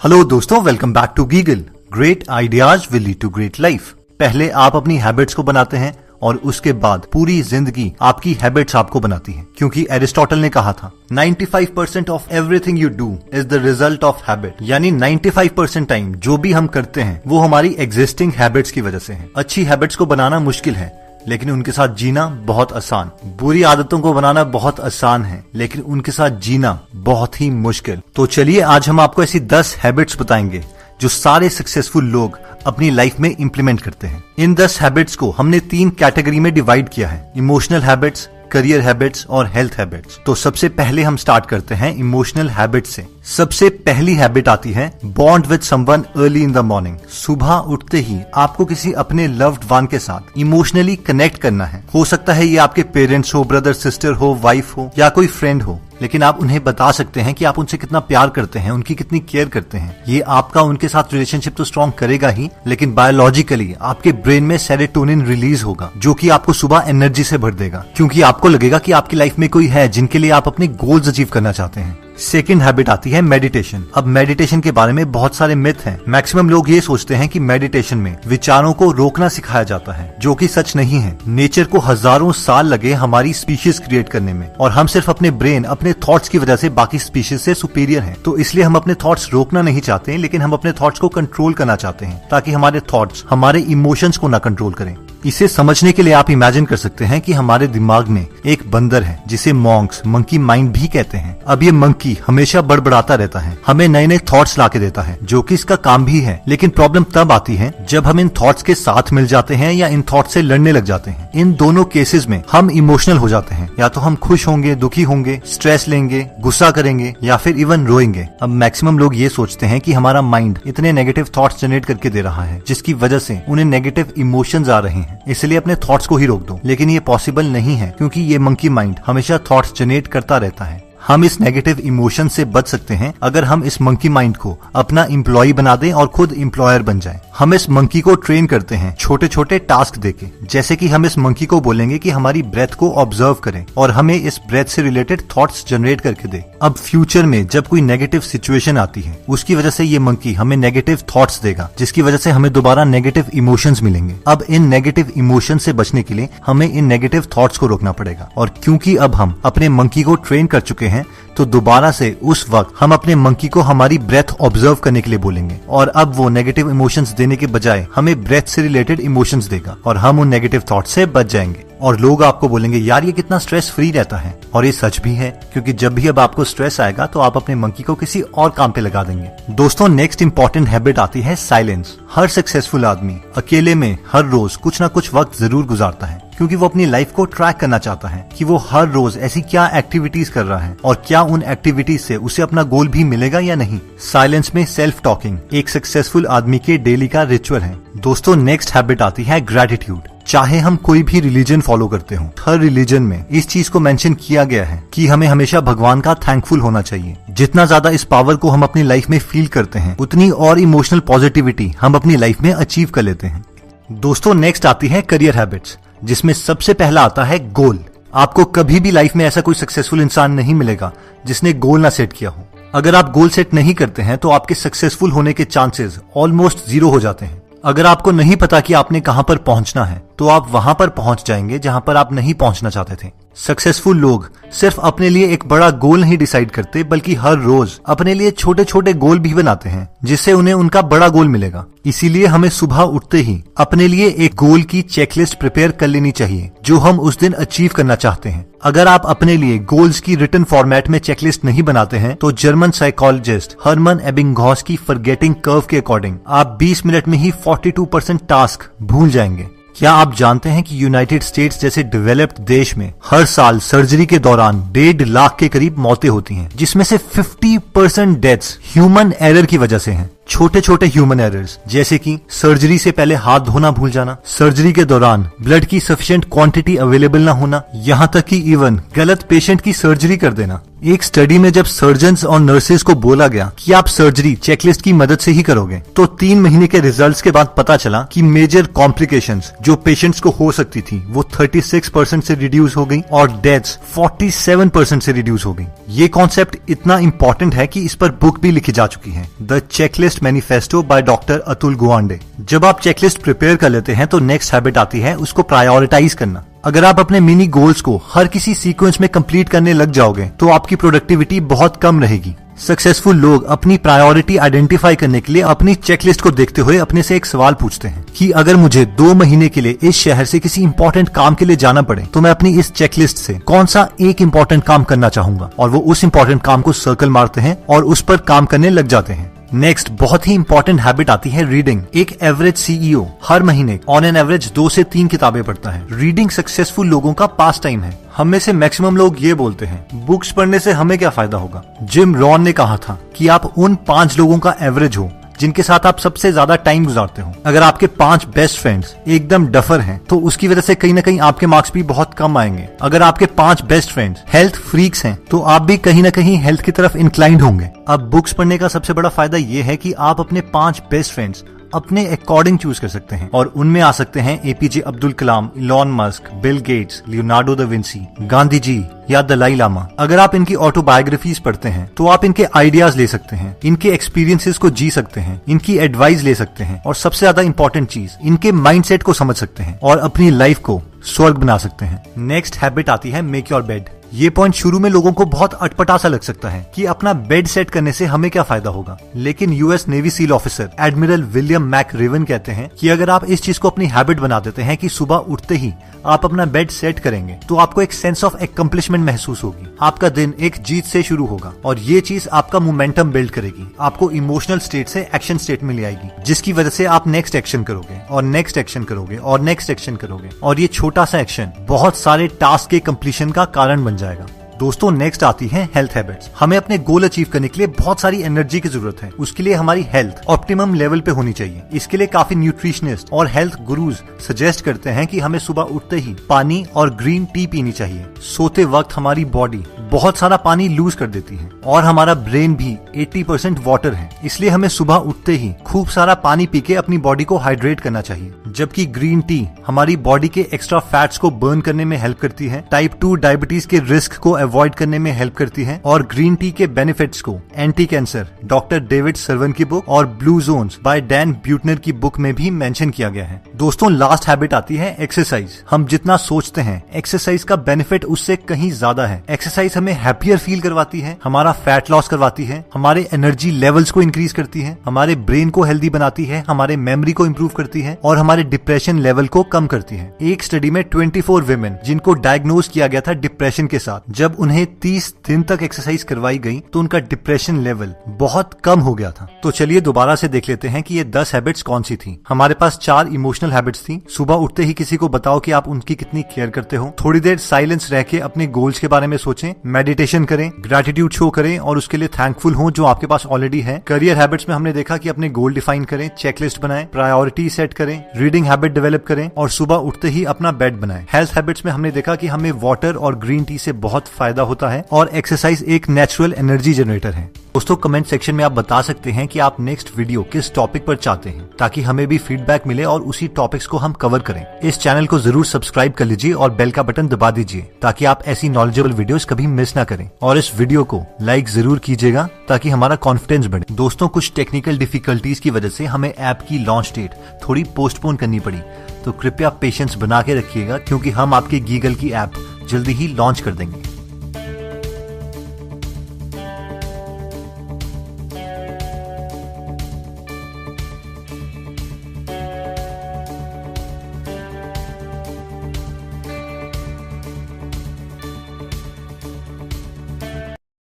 Hello दोस्तों, welcome back to गीगल। Great ideas will lead to great life. पहले आप अपनी हैबिट्स को बनाते हैं और उसके बाद पूरी जिंदगी आपकी हैबिट्स आपको बनाती हैं, क्योंकि एरिस्टोटल ने कहा था 95% of everything you do is the result of habit. यानी 95% टाइम जो भी हम करते हैं वो हमारी एग्जिस्टिंग हैबिट्स की वजह से है। अच्छी हैबिट्स को बनाना मुश्किल है, लेकिन उनके साथ जीना बहुत आसान। बुरी आदतों को बनाना बहुत आसान है, लेकिन उनके साथ जीना बहुत ही मुश्किल। तो चलिए आज हम आपको ऐसी 10 हैबिट्स बताएंगे जो सारे सक्सेसफुल लोग अपनी लाइफ में इंप्लीमेंट करते हैं। इन 10 हैबिट्स को हमने 3 कैटेगरी में डिवाइड किया है: इमोशनल हैबिट्स, करियर हैबिट्स और हेल्थ हैबिट्स। तो सबसे पहले हम स्टार्ट करते हैं इमोशनल हैबिट से। सबसे पहली हैबिट आती है bond with someone early in the morning. सुबह उठते ही आपको किसी अपने लव्ड वन के साथ इमोशनली कनेक्ट करना है। हो सकता है ये आपके पेरेंट्स हो, ब्रदर सिस्टर हो, वाइफ हो या कोई फ्रेंड हो, लेकिन आप उन्हें बता सकते हैं कि आप उनसे कितना प्यार करते हैं, उनकी कितनी केयर करते हैं। ये आपका उनके साथ रिलेशनशिप तो स्ट्रॉन्ग करेगा ही, लेकिन बायोलॉजिकली आपके ब्रेन में सेरोटोनिन रिलीज होगा जो कि आपको सुबह एनर्जी से भर देगा, क्योंकि आपको लगेगा कि आपकी लाइफ में कोई है जिनके लिए आप अपने गोल्स अचीव करना चाहते हैं। सेकंड हैबिट आती है मेडिटेशन। अब मेडिटेशन के बारे में बहुत सारे मिथ हैं। मैक्सिमम लोग ये सोचते हैं कि मेडिटेशन में विचारों को रोकना सिखाया जाता है, जो कि सच नहीं है। नेचर को हजारों साल लगे हमारी स्पीशीज क्रिएट करने में, और हम सिर्फ अपने ब्रेन, अपने थॉट्स की वजह से बाकी स्पीशीज से सुपीरियर हैं। तो इसलिए हम अपने थॉट्स रोकना नहीं चाहते, लेकिन हम अपने थॉट्स को कंट्रोल करना चाहते हैं, ताकि हमारे थॉट्स हमारे इमोशंस को ना कंट्रोल करें। इसे समझने के लिए आप इमेजिन कर सकते हैं कि हमारे दिमाग में एक बंदर है जिसे मॉन्क्स, मंकी माइंड भी कहते हैं। अब ये मंकी हमेशा बड़बड़ाता रहता है, हमें नए नए थॉट्स लाके देता है, जो कि इसका काम भी है। लेकिन प्रॉब्लम तब आती है जब हम इन थॉट्स के साथ मिल जाते हैं या इन थॉट्स से लड़ने लग जाते हैं। इन दोनों केसेस में हम इमोशनल हो जाते हैं। या तो हम खुश होंगे, दुखी होंगे, स्ट्रेस लेंगे, गुस्सा करेंगे या फिर इवन रोएंगे। अब मैक्सिमम लोग ये सोचते हैं कि हमारा माइंड इतने नेगेटिव थॉट्स जनरेट करके दे रहा है, जिसकी वजह से उन्हें नेगेटिव इमोशंस आ रहे हैं, इसलिए अपने थॉट्स को ही रोक दो। लेकिन ये पॉसिबल नहीं है, क्योंकि ये मंकी माइंड हमेशा थॉट्स जनरेट करता रहता है। हम इस नेगेटिव इमोशन से बच सकते हैं अगर हम इस मंकी माइंड को अपना एम्प्लॉय बना दें और खुद एम्प्लॉयर बन जाएं। हम इस मंकी को ट्रेन करते हैं छोटे छोटे टास्क देके। जैसे कि हम इस मंकी को बोलेंगे कि हमारी ब्रेथ को ऑब्जर्व करें और हमें इस ब्रेथ से रिलेटेड थॉट्स जनरेट करके दे। अब फ्यूचर में जब कोई नेगेटिव सिचुएशन आती है, उसकी वजह से ये मंकी हमें नेगेटिव थॉट्स देगा, जिसकी वजह से हमें दोबारा नेगेटिव इमोशंस मिलेंगे। अब इन नेगेटिव इमोशन से बचने के लिए हमें इन नेगेटिव थॉट्स को रोकना पड़ेगा। और क्योंकि अब हम अपने मंकी को ट्रेन कर चुके हैं, तो दोबारा से उस वक्त हम अपने मंकी को हमारी ब्रेथ ऑब्जर्व करने के लिए बोलेंगे, और अब वो नेगेटिव इमोशंस देने के बजाय हमें ब्रेथ से रिलेटेड इमोशंस देगा और हम उन नेगेटिव थॉट से बच जाएंगे। और लोग आपको बोलेंगे, यार ये कितना स्ट्रेस फ्री रहता है। और ये सच भी है, क्योंकि जब भी अब आपको स्ट्रेस आएगा तो आप अपने मंकी को किसी और काम पे लगा देंगे। दोस्तों, नेक्स्ट इंपॉर्टेंट हैबिट आती है साइलेंस। हर सक्सेसफुल आदमी अकेले में हर रोज कुछ ना कुछ वक्त जरूर गुजारता है, क्योंकि वो अपनी लाइफ को ट्रैक करना चाहता है कि वो हर रोज ऐसी क्या एक्टिविटीज कर रहा है और क्या उन एक्टिविटीज से उसे अपना गोल भी मिलेगा या नहीं। साइलेंस में सेल्फ टॉकिंग एक सक्सेसफुल आदमी के डेली का रिचुअल है। दोस्तों, नेक्स्ट हैबिट आती है ग्रैटिट्यूड। चाहे हम कोई भी रिलीजन फॉलो करते हो, हर रिलीजन में इस चीज को मेंशन किया गया है कि हमें हमेशा भगवान का थैंकफुल होना चाहिए। जितना ज्यादा इस पावर को हम अपनी लाइफ में फील करते हैं, उतनी और इमोशनल पॉजिटिविटी हम अपनी लाइफ में अचीव कर लेते हैं। दोस्तों, नेक्स्ट आती है करियर हैबिट्स, जिसमें सबसे पहला आता है गोल। आपको कभी भी लाइफ में ऐसा कोई सक्सेसफुल इंसान नहीं मिलेगा जिसने गोल ना सेट किया हो। अगर आप गोल सेट नहीं करते हैं तो आपके सक्सेसफुल होने के चांसेस ऑलमोस्ट 0 हो जाते हैं। अगर आपको नहीं पता कि आपने कहां पर पहुंचना है, तो आप वहां पर पहुंच जाएंगे जहां पर आप नहीं पहुंचना चाहते थे। सक्सेसफुल लोग सिर्फ अपने लिए एक बड़ा गोल नहीं डिसाइड करते, बल्कि हर रोज अपने लिए छोटे छोटे गोल भी बनाते हैं, जिससे उन्हें उनका बड़ा गोल मिलेगा। इसीलिए हमें सुबह उठते ही अपने लिए एक गोल की चेकलिस्ट प्रिपेयर कर लेनी चाहिए, जो हम उस दिन अचीव करना चाहते हैं। अगर आप अपने लिए गोल्स की रिटन फॉर्मेट में चेकलिस्ट नहीं बनाते हैं, तो जर्मन साइकोलॉजिस्ट हर्मन एबिंगहॉस की फॉरगेटिंग कर्व के अकॉर्डिंग आप 20 मिनट में ही 42% टास्क भूल जाएंगे। क्या आप जानते हैं कि यूनाइटेड स्टेट्स जैसे डेवलप्ड देश में हर साल सर्जरी के दौरान 1.5 लाख के करीब मौतें होती हैं, जिसमें से 50% डेथ्स ह्यूमन एरर की वजह से हैं। छोटे छोटे ह्यूमन एरर्स, जैसे कि सर्जरी से पहले हाथ धोना भूल जाना, सर्जरी के दौरान ब्लड की सफिशिएंट क्वांटिटी अवेलेबल ना होना, यहाँ तक कि इवन गलत पेशेंट की सर्जरी कर देना। एक स्टडी में जब सर्जन्स और नर्सेज को बोला गया कि आप सर्जरी चेकलिस्ट की मदद से ही करोगे, तो 3 महीने के रिजल्ट्स के बाद पता चला कि मेजर कॉम्प्लिकेशंस जो पेशेंट्स को हो सकती थी वो 36% से रिड्यूस हो गई और डेथ्स 47% से रिड्यूस हो गई। ये कॉन्सेप्ट इतना इंपॉर्टेंट है कि इस पर बुक भी लिखी जा चुकी है, the checklist manifesto by doctor Atul Gawande. जब आप चेकलिस्ट प्रिपेयर कर लेते हैं तो नेक्स्ट हैबिट आती है उसको प्रायोरिटाइज करना। अगर आप अपने मिनी गोल्स को हर किसी सीक्वेंस में कंप्लीट करने लग जाओगे तो आपकी प्रोडक्टिविटी बहुत कम रहेगी। सक्सेसफुल लोग अपनी प्रायोरिटी आइडेंटिफाई करने के लिए अपनी चेकलिस्ट को देखते हुए अपने से एक सवाल पूछते हैं कि अगर मुझे 2 महीने के लिए इस शहर से किसी इंपॉर्टेंट काम के लिए जाना पड़े तो मैं अपनी इस चेकलिस्ट से कौन सा एक इंपॉर्टेंट काम करना चाहूंगा, और वो उस इंपॉर्टेंट काम को सर्कल मारते हैं और उस पर काम करने लग जाते हैं। नेक्स्ट बहुत ही इंपॉर्टेंट हैबिट आती है रीडिंग। एक एवरेज सीईओ हर महीने ऑन एन एवरेज 2 से 3 किताबें पढ़ता है। रीडिंग सक्सेसफुल लोगों का पास टाइम है। हम में से मैक्सिमम लोग ये बोलते हैं बुक्स पढ़ने से हमें क्या फायदा होगा। जिम रॉन ने कहा था कि आप उन 5 लोगों का एवरेज हो जिनके साथ आप सबसे ज्यादा टाइम गुजारते हो। अगर आपके 5 बेस्ट फ्रेंड्स एकदम डफर हैं, तो उसकी वजह से कहीं ना कहीं आपके मार्क्स भी बहुत कम आएंगे। अगर आपके 5 बेस्ट फ्रेंड्स हेल्थ फ्रीक्स हैं, तो आप भी कहीं ना कहीं हेल्थ की तरफ इंक्लाइंड होंगे। अब बुक्स पढ़ने का सबसे बड़ा फायदा ये है कि आप अपने 5 बेस्ट फ्रेंड्स अपने अकॉर्डिंग चूज कर सकते हैं, और उनमें आ सकते हैं APJ Abdul Kalam, Elon Musk, Bill Gates, Leonardo da Vinci, Gandhi ji या दलाई लामा। अगर आप इनकी ऑटोबायोग्राफीज पढ़ते हैं तो आप इनके आइडियाज ले सकते हैं, इनके एक्सपीरियंसेस को जी सकते हैं, इनकी एडवाइस ले सकते हैं, और सबसे ज्यादा इंपॉर्टेंट चीज इनके माइंडसेट को समझ सकते हैं और अपनी लाइफ को स्वर्ग बना सकते हैं। नेक्स्ट हैबिट आती है मेक योर बेड। ये पॉइंट शुरू में लोगों को बहुत अटपटा सा लग सकता है कि अपना बेड सेट करने से हमें क्या फायदा होगा, लेकिन US navy seal officer admiral William McRaven कहते हैं कि अगर आप इस चीज को अपनी हैबिट बना देते हैं कि सुबह उठते ही आप अपना बेड सेट करेंगे, तो आपको एक सेंस ऑफ एक्कम्प्लिशमेंट महसूस होगी। आपका दिन एक जीत से शुरू होगा और ये चीज आपका मोमेंटम बिल्ड करेगी, आपको इमोशनल स्टेट से एक्शन स्टेट में ले आएगी, जिसकी वजह से आप नेक्स्ट एक्शन करोगे और नेक्स्ट एक्शन करोगे और नेक्स्ट एक्शन करोगे, और ये छोटा सा एक्शन बहुत सारे टास्क के कंप्लीशन का कारण बन जाएगा। दोस्तों नेक्स्ट आती है हेल्थ हैबिट्स। हमें अपने गोल अचीव करने के लिए बहुत सारी एनर्जी की जरूरत है। उसके लिए हमारी हेल्थ ऑप्टिमम लेवल पे होनी चाहिए। इसके लिए काफी न्यूट्रिशनिस्ट और हेल्थ गुरुज सजेस्ट करते हैं कि हमें सुबह उठते ही पानी और ग्रीन टी पीनी चाहिए। सोते वक्त हमारी बॉडी बहुत सारा पानी लूज कर देती है और हमारा ब्रेन भी 80% वाटर है, इसलिए हमें सुबह उठते ही खूब सारा पानी पी के अपनी बॉडी को हाइड्रेट करना चाहिए। जबकि ग्रीन टी हमारी बॉडी के एक्स्ट्रा फैट्स को बर्न करने में हेल्प करती है, टाइप 2 डायबिटीज के रिस्क को अवॉइड करने में हेल्प करती है, और ग्रीन टी के बेनिफिट्स को anti cancer doctor David Servan की बुक और Blue Zones by Dan Buettner की बुक में भी मेंशन किया गया है। दोस्तों लास्ट हैबिट आती है एक्सरसाइज। हम जितना सोचते हैं एक्सरसाइज का बेनिफिट उससे कहीं ज्यादा है। एक्सरसाइज हमें हैप्पियर फील करवाती है, हमारा फैट लॉस करवाती है, हमारे एनर्जी लेवल्स को इंक्रीज करती है, हमारे ब्रेन को हेल्दी बनाती है, हमारे मेमोरी को इंप्रूव करती है और हमारे डिप्रेशन लेवल को कम करती है। एक स्टडी में 24 विमेन जिनको डायग्नोज किया गया था डिप्रेशन के साथ, जब उन्हें 30 दिन तक एक्सरसाइज करवाई गई तो उनका डिप्रेशन लेवल बहुत कम हो गया था। तो चलिए दोबारा से देख लेते हैं कि ये 10 हैबिट्स कौन सी थी। हमारे पास 4 इमोशनल हैबिट्स थी। सुबह उठते ही किसी को बताओ कि आप उनकी कितनी केयर करते हो। थोड़ी देर साइलेंस रह के अपने गोल्स के बारे में सोचें, मेडिटेशन करें, ग्रेटिट्यूड शो करें और उसके लिए थैंकफुल हो जो आपके पास ऑलरेडी है। करियर हैबिट्स में हमने देखा कि अपने गोल डिफाइन करें, चेकलिस्ट बनाएं, प्रायोरिटी सेट करें, रीडिंग हैबिट डेवलप करें और सुबह उठते ही अपना बेड बनाएं। हेल्थ हैबिट्स में हमने देखा कि हमें वाटर और ग्रीन टी से बहुत फायदा होता है और एक्सरसाइज एक नेचुरल एनर्जी जनरेटर है। दोस्तों कमेंट सेक्शन में आप बता सकते हैं कि आप नेक्स्ट वीडियो किस टॉपिक पर चाहते हैं, ताकि हमें भी फीडबैक मिले और उसी टॉपिक्स को हम कवर करें। इस चैनल को जरूर सब्सक्राइब कर लीजिए और बेल का बटन दबा दीजिए ताकि आप ऐसी नॉलेजेबल वीडियोस कभी मिस ना करें, और इस वीडियो को लाइक जरूर कीजिएगा ताकि हमारा कॉन्फिडेंस बढ़े। दोस्तों कुछ टेक्निकल डिफिकल्टीज की वजह से हमें ऐप की लॉन्च डेट थोड़ी पोस्टपोन करनी पड़ी, तो कृपया पेशेंस बना के रखिएगा क्योंकि हम आपके गीगल की ऐप जल्दी ही लॉन्च कर देंगे।